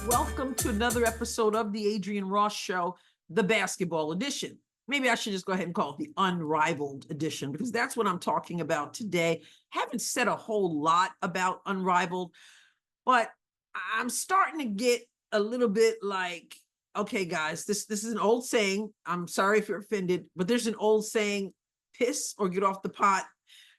Welcome to another episode of the Adrienne Ross Show, the basketball edition. Maybe I should just go ahead and call it the Unrivaled edition, because that's what I'm talking about today. Haven't said a whole lot about Unrivaled, but I'm starting to get a little bit like, okay, guys, this is an old saying. I'm sorry if you're offended, but there's an old saying, piss or get off the pot.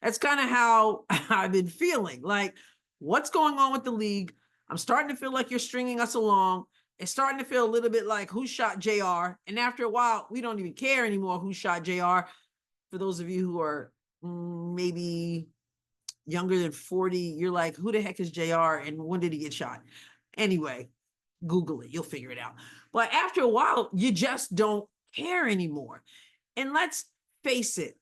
That's kind of how I've been feeling. Like, what's going on with the league? I'm starting to feel like you're stringing us along. It's starting to feel a little bit like who shot JR. And after a while, we don't even care anymore who shot JR. For those of you who are maybe younger than 40, you're like, who the heck is JR and when did he get shot? Anyway, Google it, you'll figure it out. But after a while, you just don't care anymore. And let's face it,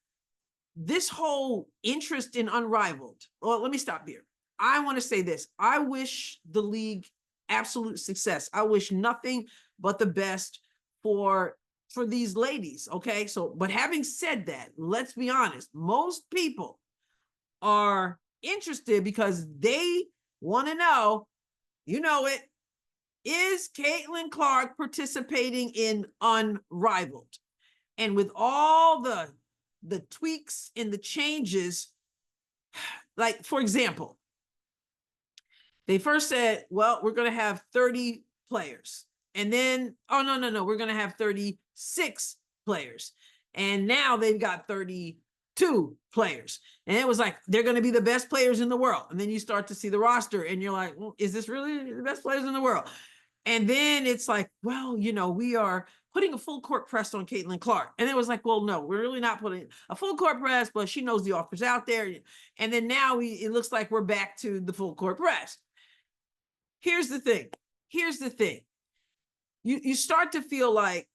this whole interest in Unrivaled, well, let me stop here. I want to say this. I wish the league absolute success. I wish nothing but the best for these ladies. Okay. So, but having said that, let's be honest. Most people are interested because they want to know, you know it, is Caitlin Clark participating in Unrivaled? And with all the tweaks and the changes, like, for example, they first said, well, we're going to have 30 players. And then, oh, no, we're going to have 36 players. And now they've got 32 players. And it was like, they're going to be the best players in the world. And then you start to see the roster and you're like, well, is this really the best players in the world? And then it's like, well, you know, we are putting a full court press on Caitlin Clark. And it was like, well, no, we're really not putting a full court press, but she knows the offers out there. And then now it looks like we're back to the full court press. Here's the thing. You start to feel like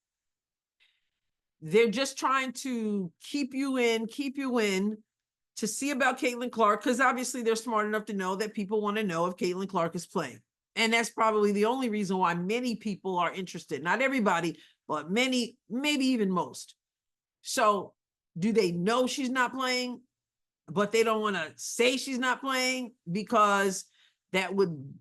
they're just trying to keep you in to see about Caitlin Clark, because obviously they're smart enough to know that people want to know if Caitlin Clark is playing. And that's probably the only reason why many people are interested. Not everybody, but many, maybe even most. So do they know she's not playing, but they don't want to say she's not playing because that would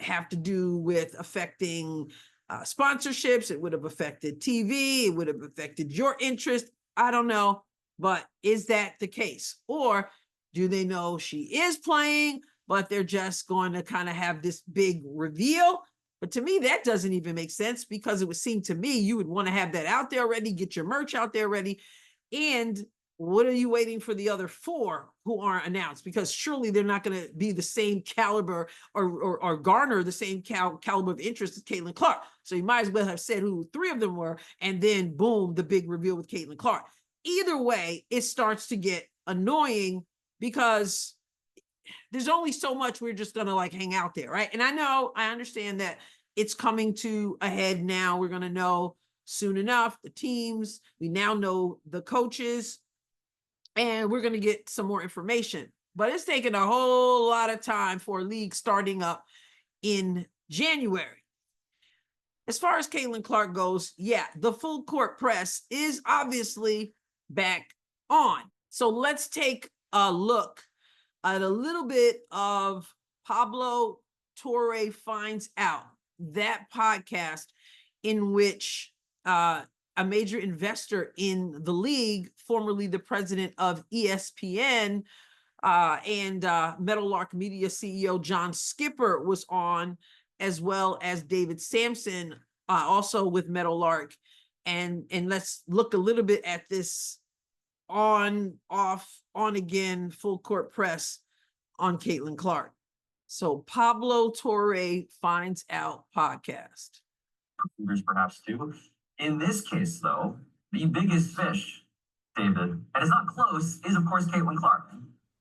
have to do with affecting sponsorships? It would have affected TV. It would have affected your interest. I don't know. But is that the case? Or do they know she is playing, but they're just going to kind of have this big reveal? But to me, that doesn't even make sense, because it would seem to me you would want to have that out there already, get your merch out there ready. And what are you waiting for the other four who aren't announced? Because surely they're not going to be the same caliber or garner the same caliber of interest as Caitlin Clark. So you might as well have said who three of them were, and then boom, the big reveal with Caitlin Clark. Either way, it starts to get annoying because there's only so much we're just going to like hang out there, right? And I understand that it's coming to a head now. We're going to know soon enough the teams. We now know the coaches, and we're going to get some more information. But it's taken a whole lot of time for a league starting up in January. As far as Caitlin Clark goes, yeah, the full court press is obviously back on. So let's take a look at a little bit of Pablo Torre Finds Out, that podcast in which a major investor in the league, formerly the president of ESPN and Meadowlark Media CEO John Skipper was on, as well as David Sampson, also with Meadowlark. And let's look a little bit at this on, off, on again, full court press on Caitlin Clark. So Pablo Torre Finds Out podcast. Perhaps too. In this case, though, the biggest fish, David, and it's not close, is of course Caitlin Clark.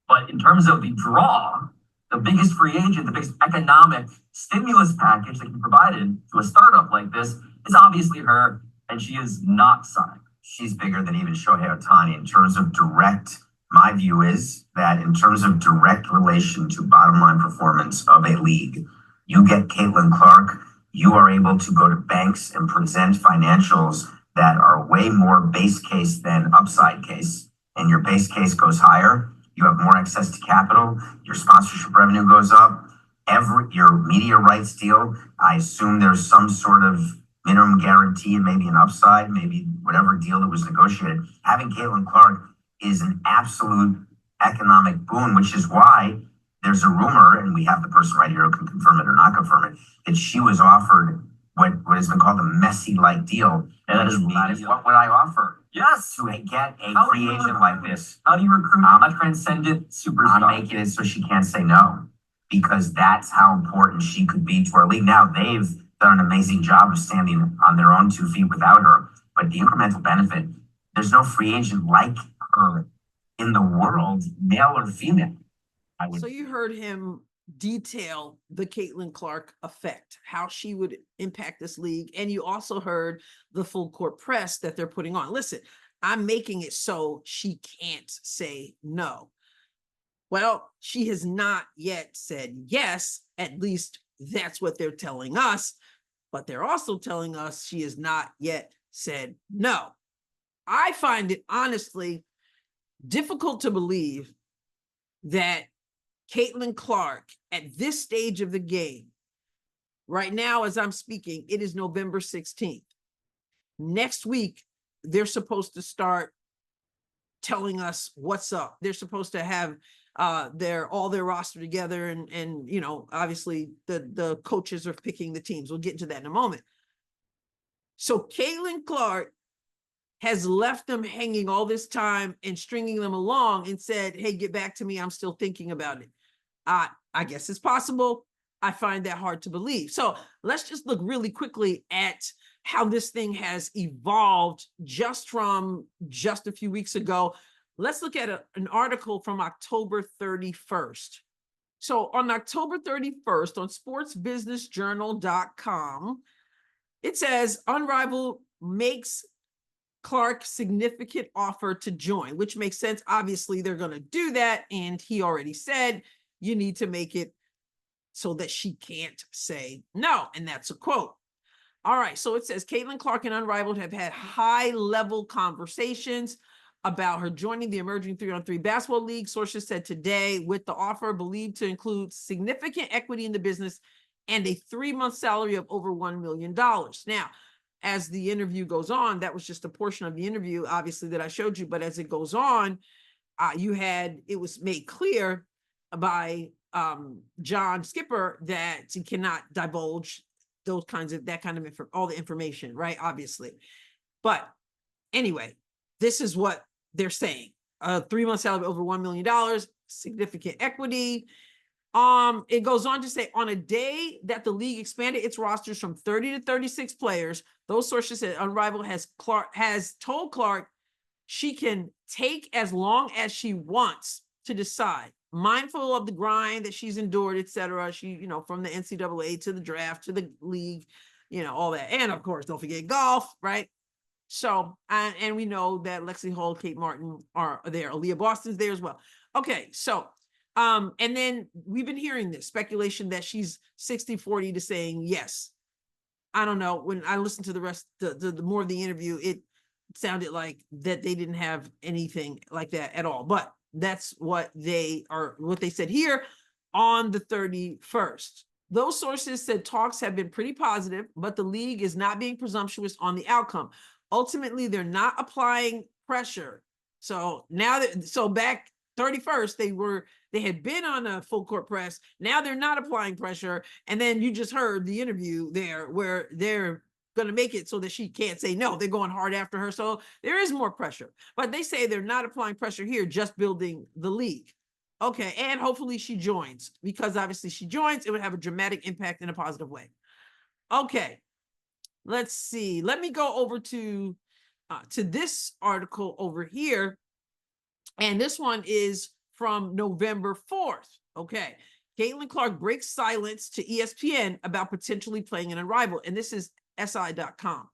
But in terms of the draw, the biggest free agent, the biggest economic stimulus package that can be provided to a startup like this is obviously her, and she is not signed. She's bigger than even Shohei Ohtani in terms of direct. My view is that in terms of direct relation to bottom line performance of a league, you get Caitlin Clark, you are able to go to banks and present financials that are way more base case than upside case, and your base case goes higher. You have more access to capital, your sponsorship revenue goes up, your media rights deal, I assume there's some sort of minimum guarantee and maybe an upside, maybe whatever deal that was negotiated. Having Caitlin Clark is an absolute economic boon, which is why there's a rumor, and we have the person right here who can confirm it or not confirm it, that she was offered what has been called a Messi-like deal. And that is what would I offer? Yes. To get a free agent like this. How do you recruit a transcendent superstar? I'm making it so she can't say no, because that's how important she could be to our league. Now, they've done an amazing job of standing on their own 2 feet without her, but the incremental benefit, there's no free agent like her in the world, male or female. So you heard him detail the Caitlin Clark effect, how she would impact this league. And you also heard the full court press that they're putting on. Listen, I'm making it so she can't say no. Well, she has not yet said yes. At least that's what they're telling us. But they're also telling us she has not yet said no. I find it honestly difficult to believe that Caitlin Clark at this stage of the game, right now as I'm speaking, it is November 16th. Next week, they're supposed to start telling us what's up. They're supposed to have all their roster together, and you know, obviously the coaches are picking the teams. We'll get into that in a moment. So Caitlin Clark has left them hanging all this time and stringing them along and said, hey, get back to me. I'm still thinking about it. I guess it's possible. I find that hard to believe. So let's just look really quickly at how this thing has evolved just from just a few weeks ago. Let's look at an article from October 31st. So on October 31st on sportsbusinessjournal.com, it says Unrivaled makes Clark significant offer to join, which makes sense. Obviously, they're going to do that. And he already said, you need to make it so that she can't say no. And that's a quote. All right. So it says Caitlin Clark and Unrivaled have had high-level conversations about her joining the emerging 3-on-3 basketball league. Sources said today, with the offer believed to include significant equity in the business and a 3-month salary of over $1 million. Now, as the interview goes on, that was just a portion of the interview, obviously, that I showed you. But as it goes on, it was made clear by John Skipper that he cannot divulge all the information, right? Obviously. But anyway, this is what they're saying. A 3-month salary over $1 million, significant equity. It goes on to say, on a day that the league expanded its rosters from 30 to 36 players, those sources said Unrivaled has told Clark she can take as long as she wants to decide, mindful of the grind that she's endured, etc. She, you know, from the NCAA to the draft to the league, you know, all that. And of course, don't forget golf, right? So, and we know that Lexi Hull, Kate Martin are there. Aaliyah Boston's there as well. Okay, so, and then we've been hearing this speculation that she's 60-40 to saying yes. I don't know. When I listened to the rest, the more of the interview, it sounded like that they didn't have anything like that at all. But that's what they said here on the 31st. Those sources said talks have been pretty positive, but the league is not being presumptuous on the outcome. Ultimately, they're not applying pressure. So now back 31st, they had been on a full court press. Now they're not applying pressure. And then you just heard the interview there where they're going to make it so that she can't say no. They're going hard after her. So there is more pressure. But they say they're not applying pressure here, just building the league. Okay, and hopefully she joins, because obviously she joins, it would have a dramatic impact in a positive way. Okay, let's see. Let me go over to this article over here. And this one is from November 4th. Okay, Caitlin Clark breaks silence to ESPN about potentially playing in Unrivaled. And this is SI.com.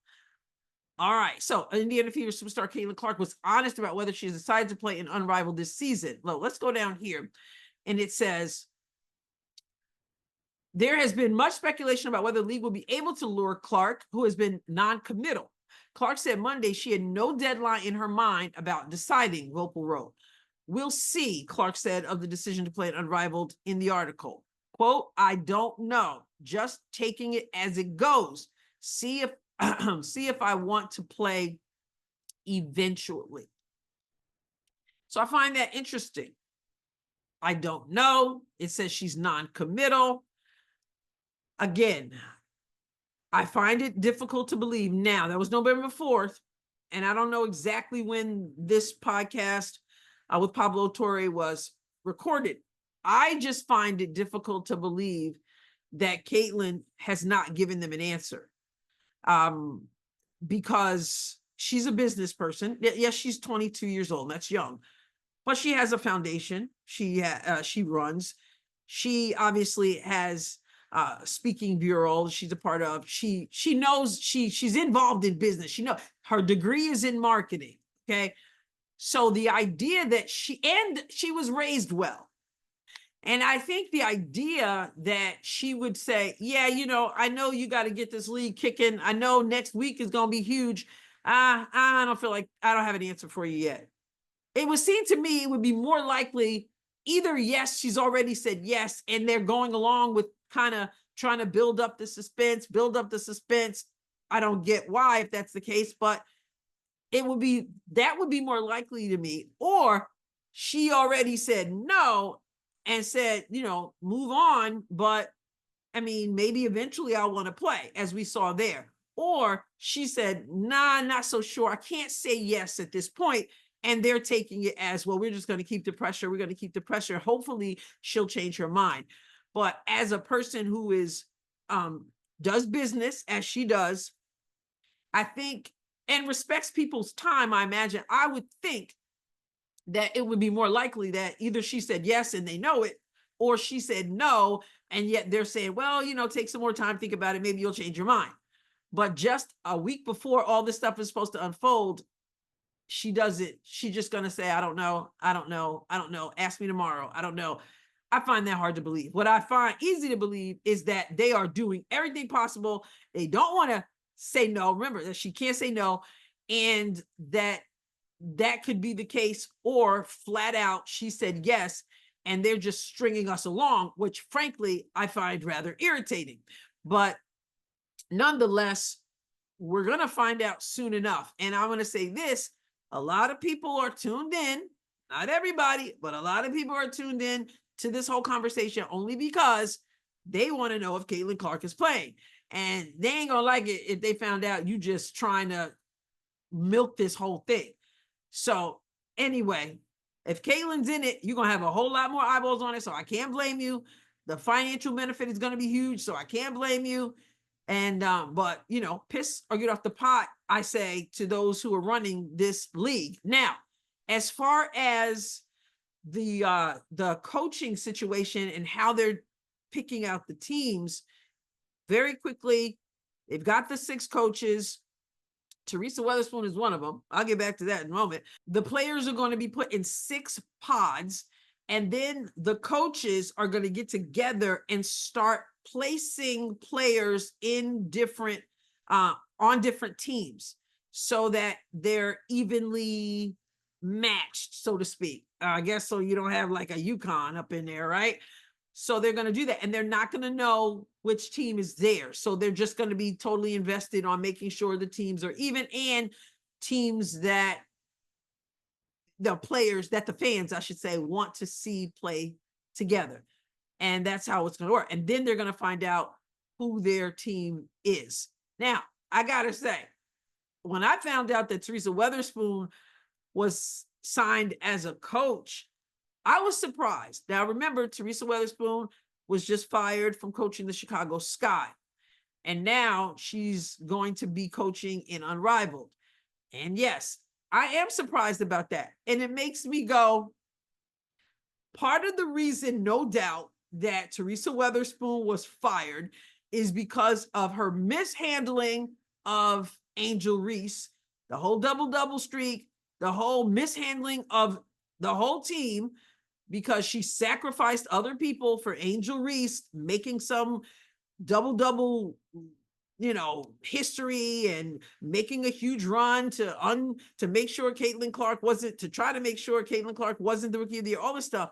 All right, so Indiana Fever superstar Caitlin Clark was honest about whether she decided to play in Unrivaled this season. Well, let's go down here. And it says, there has been much speculation about whether the league will be able to lure Clark, who has been non-committal. Clark said Monday she had no deadline in her mind about deciding, Wilpel wrote. We'll see, Clark said of the decision to play at Unrivaled in the article. quote, I don't know, just taking it as it goes. See if see if I want to play eventually. So I find that interesting. I don't know. It says she's non-committal. Again, I find it difficult to believe now. That was November 4th, and I don't know exactly when this podcast with Pablo Torre was recorded. I just find it difficult to believe that Caitlyn has not given them an answer. Because she's a business person. Yes, she's 22 years old. That's young, but she has a foundation. She runs. She obviously has speaking bureau. She's a part of. She knows she's involved in business. She knows her degree is in marketing. Okay, so the idea that she was raised well. And I think the idea that she would say, yeah, I know you got to get this league kicking. I know next week is going to be huge. I don't feel like I don't have an answer for you yet. It would seem to me it would be more likely either yes, she's already said yes, and they're going along with kind of trying to build up the suspense. I don't get why if that's the case, but that would be more likely to me. Or she already said no and said, move on. But I mean, maybe eventually I'll want to play, as we saw there. Or she said, nah, not so sure. I can't say yes at this point. And they're taking it as, well, we're just going to keep the pressure. We're going to keep the pressure. Hopefully she'll change her mind. But as a person who does business as she does, I think, and respects people's time, I imagine, I would think that it would be more likely that either she said yes and they know it, or she said no, and yet they're saying, well, take some more time, think about it, maybe you'll change your mind. But just a week before all this stuff is supposed to unfold, she does it. She's just going to say, I don't know. Ask me tomorrow. I don't know. I find that hard to believe. What I find easy to believe is that they are doing everything possible. They don't want to say no. Remember that she can't say no, and that could be the case, or flat out she said yes and they're just stringing us along, which frankly I find rather irritating. But nonetheless, we're going to find out soon enough. And I'm going to say this, a lot of people are tuned in, not everybody, but a lot of people are tuned in to this whole conversation only because they want to know if Caitlin Clark is playing. And they ain't going to like it if they found out you just trying to milk this whole thing. So anyway, if Caitlin's in it, you're going to have a whole lot more eyeballs on it. So I can't blame you. The financial benefit is going to be huge. So I can't blame you. And, but piss or get off the pot, I say to those who are running this league. Now, as far as the coaching situation and how they're picking out the teams, very quickly, they've got the 6 coaches. Teresa Weatherspoon is one of them. I'll get back to that in a moment. The players are going to be put in 6 pods, and then the coaches are going to get together and start placing players in different on different teams so that they're evenly matched, so to speak. I guess so you don't have like a UConn up in there, right? So they're going to do that, and they're not going to know which team is there. So they're just going to be totally invested on making sure the teams are even, and teams that the players, that the fans, I should say, want to see play together. And that's how it's going to work. And then they're going to find out who their team is. Now, I got to say, when I found out that Teresa Weatherspoon was signed as a coach, I was surprised. Now, remember, Teresa Weatherspoon was just fired from coaching the Chicago Sky. And now she's going to be coaching in Unrivaled. And yes, I am surprised about that. And it makes me go, part of the reason, no doubt, that Teresa Weatherspoon was fired is because of her mishandling of Angel Reese, the whole double-double streak, the whole mishandling of the whole team, because she sacrificed other people for Angel Reese making some double-double, history and making a huge run to make sure Caitlin Clark wasn't the rookie of the year, all this stuff.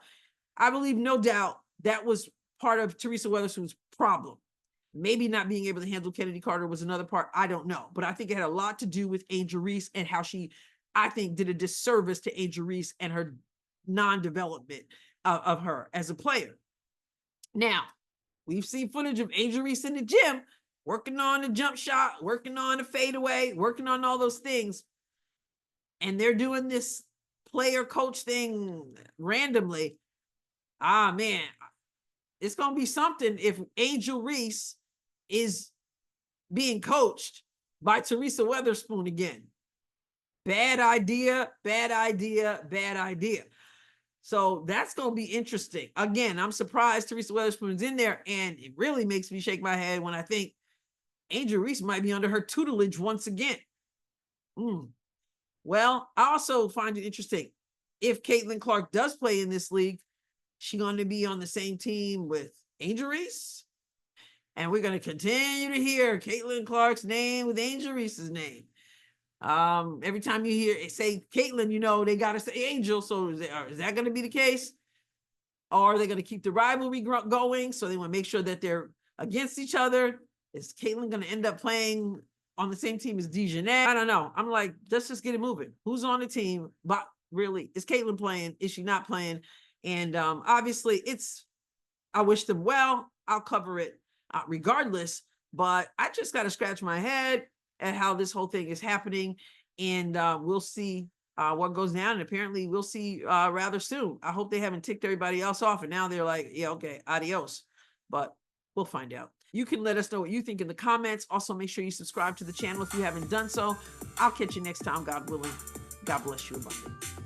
I believe, no doubt, that was part of Teresa Weatherspoon's problem. Maybe not being able to handle Kennedy Carter was another part. I don't know. But I think it had a lot to do with Angel Reese and how she, I think, did a disservice to Angel Reese and her non-development of her as a player. Now, we've seen footage of Angel Reese in the gym, working on the jump shot, working on the fadeaway, working on all those things. And they're doing this player coach thing randomly. Ah, man, it's going to be something if Angel Reese is being coached by Teresa Weatherspoon again. Bad idea, bad idea, bad idea. So that's going to be interesting. Again, I'm surprised Teresa Weatherspoon's in there, and it really makes me shake my head when I think Angel Reese might be under her tutelage once again. Well, I also find it interesting. If Caitlin Clark does play in this league, she's going to be on the same team with Angel Reese. And we're going to continue to hear Caitlin Clark's name with Angel Reese's name. Every time you hear it say Caitlin, you know, they got to say Angel. So is that going to be the case? Or are they going to keep the rivalry going? So they want to make sure that they're against each other. Is Caitlin going to end up playing on the same team as DeJohnette? I don't know. I'm like, let's just get it moving. Who's on the team? But really, is Caitlin playing? Is she not playing? And obviously, I wish them well. I'll cover it regardless. But I just got to scratch my head at how this whole thing is happening. And we'll see what goes down. And apparently, we'll see rather soon. I hope they haven't ticked everybody else off. And now they're like, yeah, okay, adios. But we'll find out. You can let us know what you think in the comments. Also, make sure you subscribe to the channel if you haven't done so. I'll catch you next time, God willing. God bless you abundantly.